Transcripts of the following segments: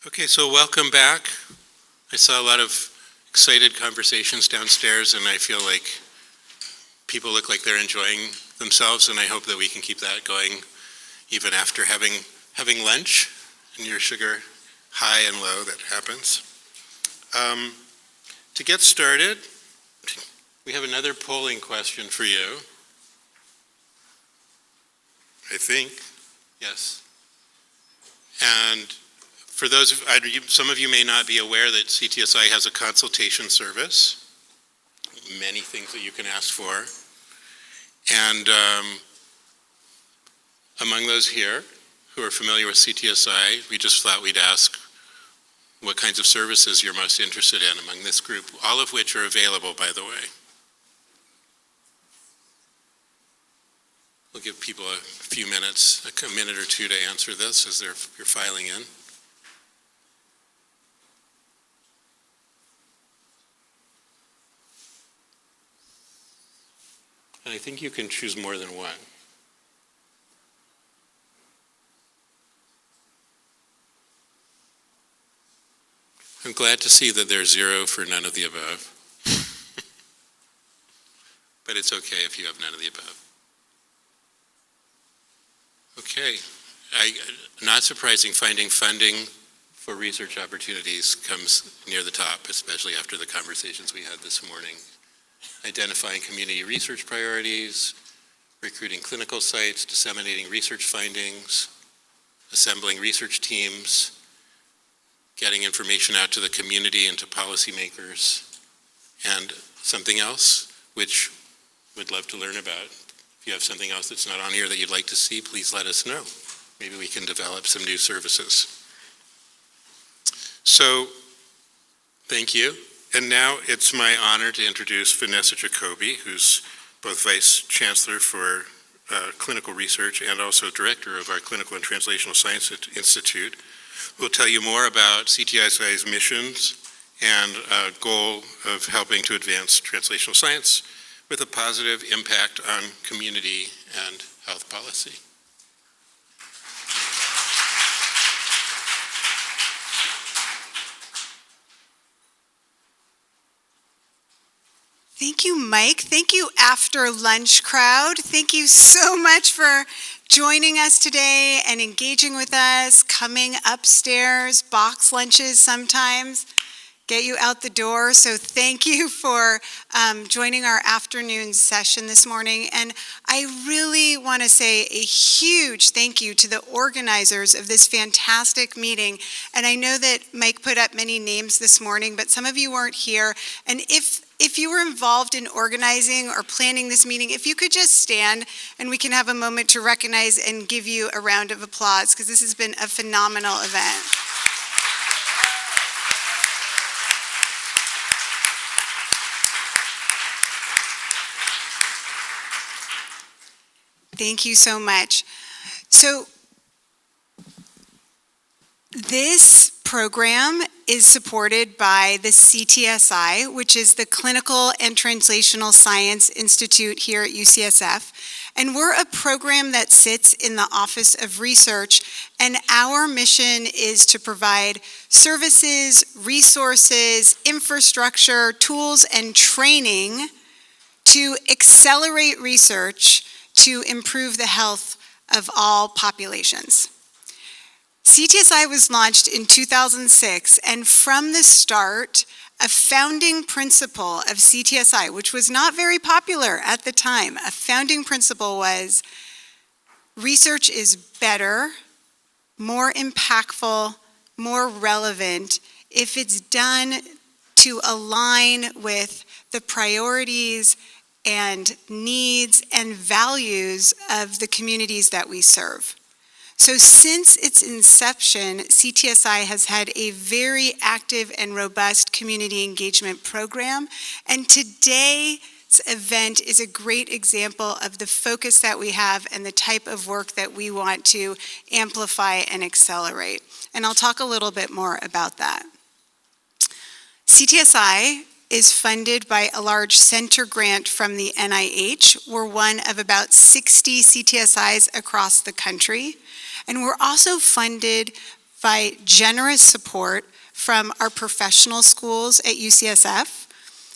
Okay, so welcome back. I saw a lot of excited conversations downstairs, and I feel like people look like they're enjoying themselves, and I hope that we can keep that going even after having lunch and your sugar high and low that happens. To get started, we have another polling question for you. I think, yes. And for those of some of you may not be aware that CTSI has a consultation service, many things that you can ask for. And among those here who are familiar with CTSI, we just thought we'd ask what kinds of services you're most interested in among this group, all of which are available, by the way. We'll give people a few minutes, a minute or two to answer this as you're filing in. And I think you can choose more than one. I'm glad to see that there's 0 for none of the above. But it's okay if you have none of the above. Okay, not surprising, finding funding for research opportunities comes near the top, especially after the conversations we had this morning. Identifying community research priorities, recruiting clinical sites, disseminating research findings, assembling research teams, getting information out to the community and to policymakers, and something else which we'd love to learn about. If you have something else that's not on here that you'd like to see, please let us know. Maybe we can develop some new services. So, thank you. And now it's my honor to introduce Vanessa Jacoby, who's both Vice Chancellor for Clinical Research and also Director of our Clinical and Translational Science Institute, who will tell you more about CTSI's missions and goal of helping to advance translational science with a positive impact on community and health policy. Thank you, Mike. Thank you, After Lunch crowd. Thank you so much for joining us today and engaging with us, coming upstairs, box lunches sometimes get you out the door. So thank you for joining our afternoon session this morning. And I really want to say a huge thank you to the organizers of this fantastic meeting. And I know that Mike put up many names this morning, but some of you weren't here. And if you were involved in organizing or planning this meeting, if you could just stand and we can have a moment to recognize and give you a round of applause, because this has been a phenomenal event. Thank you so much. So this program is supported by the CTSI, which is the Clinical and Translational Science Institute here at UCSF. And we're a program that sits in the Office of Research, and our mission is to provide services, resources, infrastructure, tools, and training to accelerate research to improve the health of all populations. CTSI was launched in 2006, and from the start, a founding principle of CTSI, which was not very popular at the time, a founding principle was research is better, more impactful, more relevant if it's done to align with the priorities and needs and values of the communities that we serve. So since its inception, CTSI has had a very active and robust community engagement program, and today's event is a great example of the focus that we have and the type of work that we want to amplify and accelerate. And I'll talk a little bit more about that. CTSI is funded by a large center grant from the NIH. We're one of about 60 CTSIs across the country. And we're also funded by generous support from our professional schools at UCSF,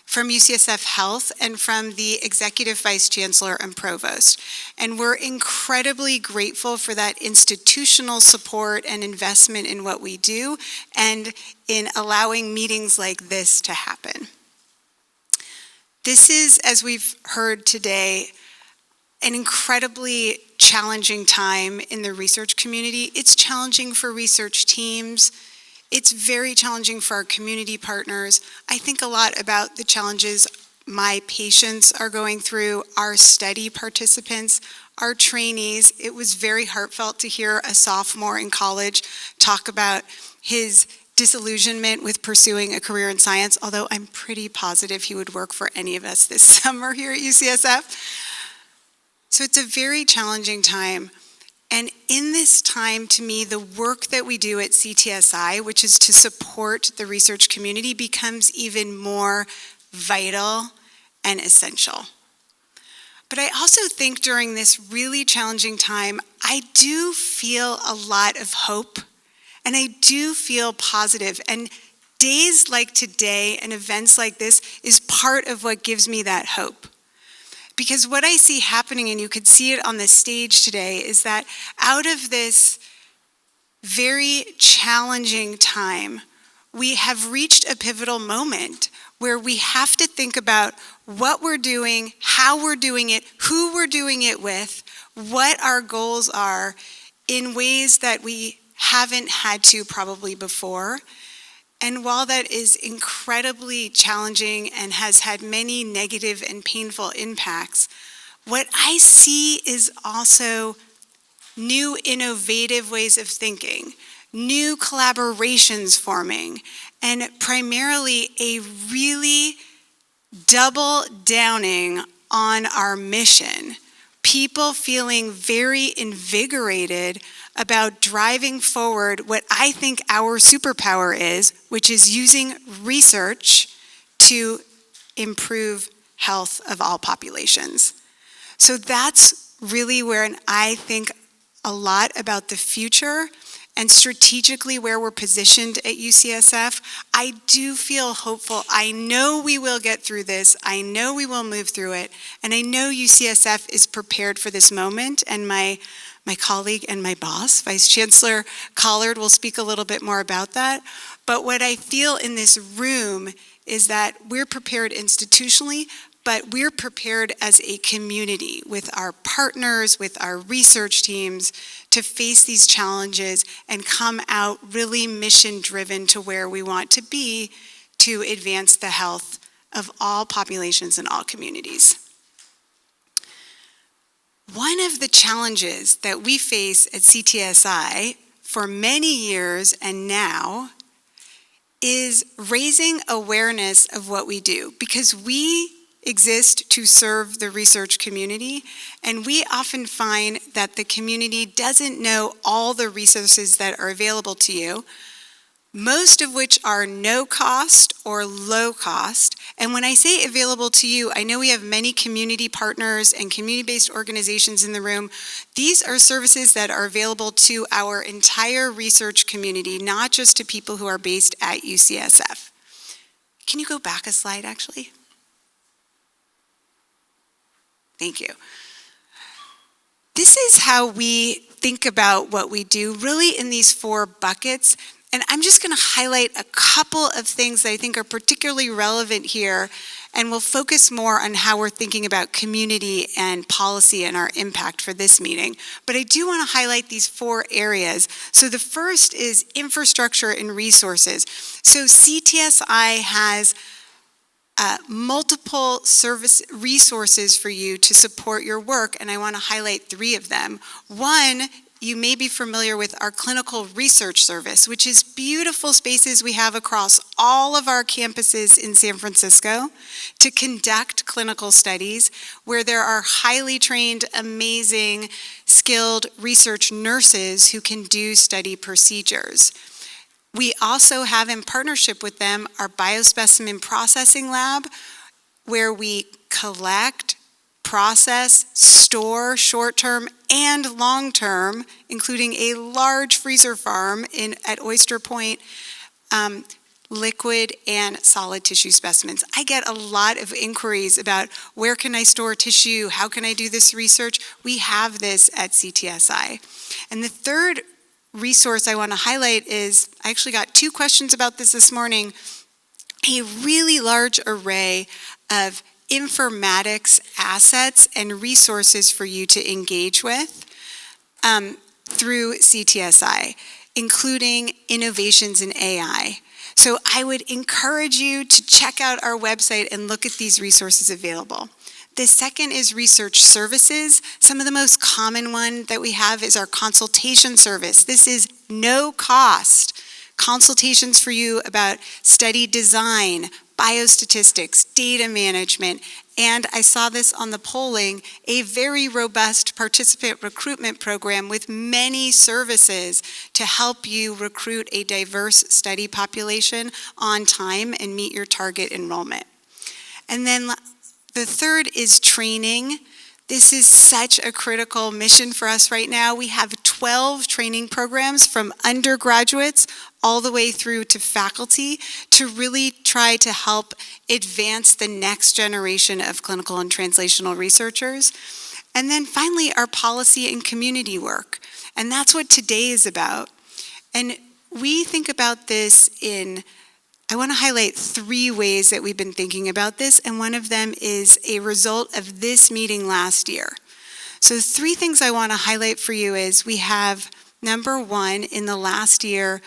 from UCSF Health, and from the Executive Vice Chancellor and Provost. And we're incredibly grateful for that institutional support and investment in what we do and in allowing meetings like this to happen. This is, as we've heard today, an incredibly challenging time in the research community. It's challenging for research teams. It's very challenging for our community partners. I think a lot about the challenges my patients are going through, our study participants, our trainees. It was very heartfelt to hear a sophomore in college talk about his disillusionment with pursuing a career in science, although I'm pretty positive he would work for any of us this summer here at UCSF. So it's a very challenging time. And in this time, to me, the work that we do at CTSI, which is to support the research community, becomes even more vital and essential. But I also think during this really challenging time, I do feel a lot of hope, and I do feel positive. And days like today and events like this is part of what gives me that hope. Because what I see happening, and you could see it on the stage today, is that out of this very challenging time, we have reached a pivotal moment where we have to think about what we're doing, how we're doing it, who we're doing it with, what our goals are in ways that we haven't had to probably before. And while that is incredibly challenging and has had many negative and painful impacts, what I see is also new innovative ways of thinking, new collaborations forming, and primarily a really double downing on our mission. People feeling very invigorated about driving forward what I think our superpower is, which is using research to improve health of all populations. So that's really where I think a lot about the future and strategically where we're positioned at UCSF. I do feel hopeful. I know we will get through this. I know we will move through it. And I know UCSF is prepared for this moment. And my colleague and my boss, Vice Chancellor Collard, will speak a little bit more about that. But what I feel in this room is that we're prepared institutionally, but we're prepared as a community with our partners, with our research teams, to face these challenges and come out really mission-driven to where we want to be to advance the health of all populations and all communities. One of the challenges that we face at CTSI for many years and now is raising awareness of what we do, because we exist to serve the research community, and we often find that the community doesn't know all the resources that are available to you, most of which are no cost or low cost. And when I say available to you, I know we have many community partners and community-based organizations in the room. These are services that are available to our entire research community, not just to people who are based at UCSF. Can you go back a slide, actually? Thank you. This is how we think about what we do, really in these 4 buckets. And I'm just going to highlight a couple of things that I think are particularly relevant here, and we'll focus more on how we're thinking about community and policy and our impact for this meeting. But I do want to highlight these 4 areas. So the first is infrastructure and resources. So CTSI has multiple service resources for you to support your work, and I want to highlight 3 of them. One, you may be familiar with our clinical research service, which is beautiful spaces we have across all of our campuses in San Francisco to conduct clinical studies, where there are highly trained, amazing, skilled research nurses who can do study procedures. We also have, in partnership with them, our biospecimen processing lab, where we collect, process, store short-term and long-term, including a large freezer farm at Oyster Point, liquid and solid tissue specimens. I get a lot of inquiries about where can I store tissue, how can I do this research? We have this at CTSI. And the third resource I want to highlight is, I actually got 2 questions about this morning, a really large array of informatics assets and resources for you to engage with through CTSI, including innovations in AI. So I would encourage you to check out our website and look at these resources available. The second is research services. Some of the most common one that we have is our consultation service. This is no cost. Consultations for you about study design, biostatistics, data management, and I saw this on the polling, a very robust participant recruitment program with many services to help you recruit a diverse study population on time and meet your target enrollment. And then the third is training. This is such a critical mission for us right now. We have 12 training programs from undergraduates all the way through to faculty to really try to help advance the next generation of clinical and translational researchers. And then finally, our policy and community work. And that's what today is about. And we think about this I want to highlight 3 ways that we've been thinking about this, and one of them is a result of this meeting last year. So 3 things I want to highlight for you is we have, number 1, in the last year,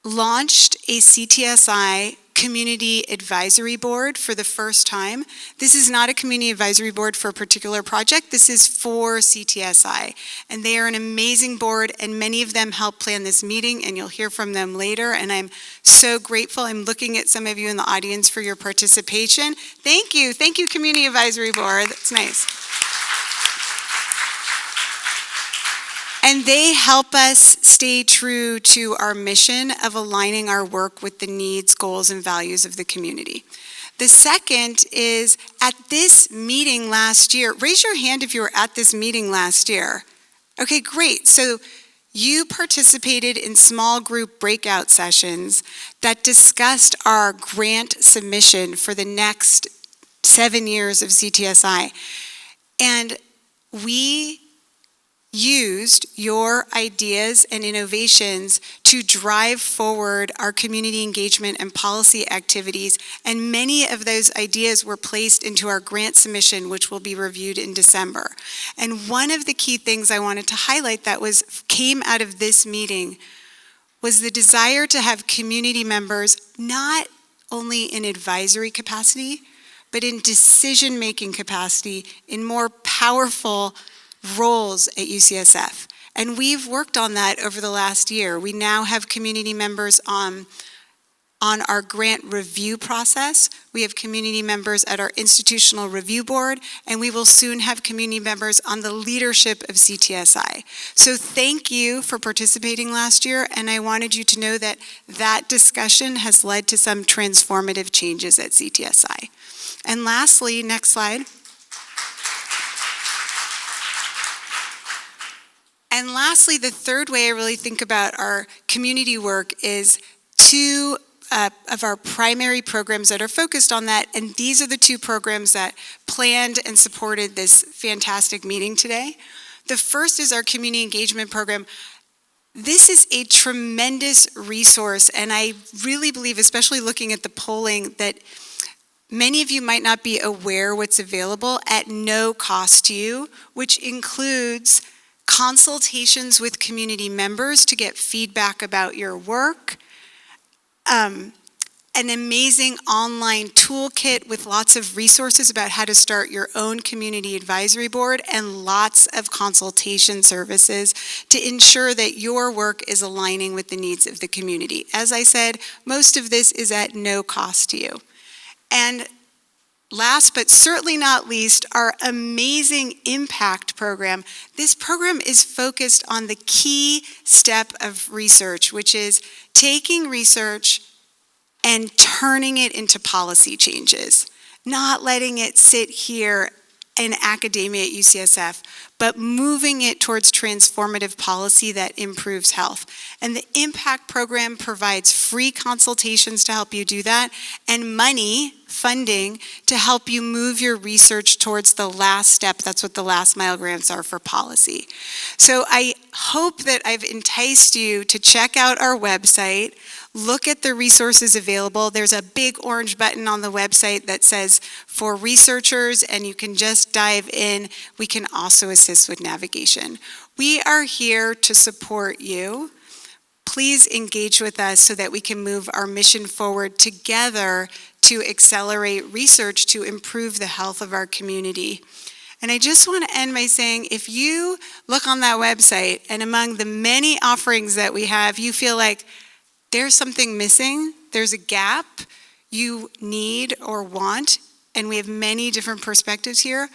launched a CTSI Community Advisory Board for the first time. This is not a community advisory board for a particular project. This is for CTSI. And they are an amazing board, and many of them help plan this meeting, and you'll hear from them later. And I'm so grateful. I'm looking at some of you in the audience for your participation. Thank you. Thank you, Community Advisory Board. That's nice. And they help us stay true to our mission of aligning our work with the needs, goals, and values of the community. The second is at this meeting last year, raise your hand if you were at this meeting last year. Okay, great. So you participated in small group breakout sessions that discussed our grant submission for the next 7 years of CTSI. And we used your ideas and innovations to drive forward our community engagement and policy activities, and many of those ideas were placed into our grant submission, which will be reviewed in December. And one of the key things I wanted to highlight that came out of this meeting was the desire to have community members not only in advisory capacity, but in decision-making capacity, in more powerful roles at UCSF. And we've worked on that over the last year. We now have community members on our grant review process. We have community members at our institutional review board, and we will soon have community members on the leadership of CTSI. So thank you for participating last year, and I wanted you to know that that discussion has led to some transformative changes at CTSI. And lastly, next slide. And lastly, the third way I really think about our community work is 2 of our primary programs that are focused on that, and these are the 2 programs that planned and supported this fantastic meeting today. The first is our community engagement program. This is a tremendous resource, and I really believe, especially looking at the polling, that many of you might not be aware what's available at no cost to you, which includes consultations with community members to get feedback about your work, an amazing online toolkit with lots of resources about how to start your own community advisory board, and lots of consultation services to ensure that your work is aligning with the needs of the community. As I said, most of this is at no cost to you. And last but certainly not least, our amazing impact program. This program is focused on the key step of research, which is taking research and turning it into policy changes, not letting it sit here in academia at UCSF, but moving it towards transformative policy that improves health. And the IMPACT program provides free consultations to help you do that, and money, funding, to help you move your research towards the last step. That's what the last mile grants are for policy. So I hope that I've enticed you to check out our website, look at the resources available. There's a big orange button on the website that says for researchers, and you can just dive in. We can also assist with navigation. We are here to support you. Please engage with us so that we can move our mission forward together to accelerate research to improve the health of our community. And I just want to end by saying, if you look on that website and among the many offerings that we have, you feel like there's something missing, there's a gap you need or want, and we have many different perspectives here,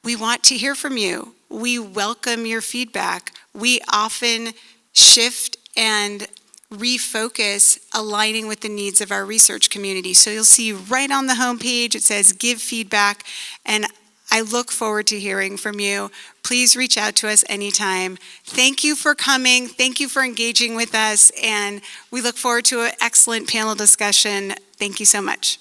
we want to hear from you. We welcome your feedback. We often shift and refocus, aligning with the needs of our research community. So you'll see right on the homepage, it says give feedback, and I look forward to hearing from you. Please reach out to us anytime. Thank you for coming. Thank you for engaging with us, and we look forward to an excellent panel discussion. Thank you so much.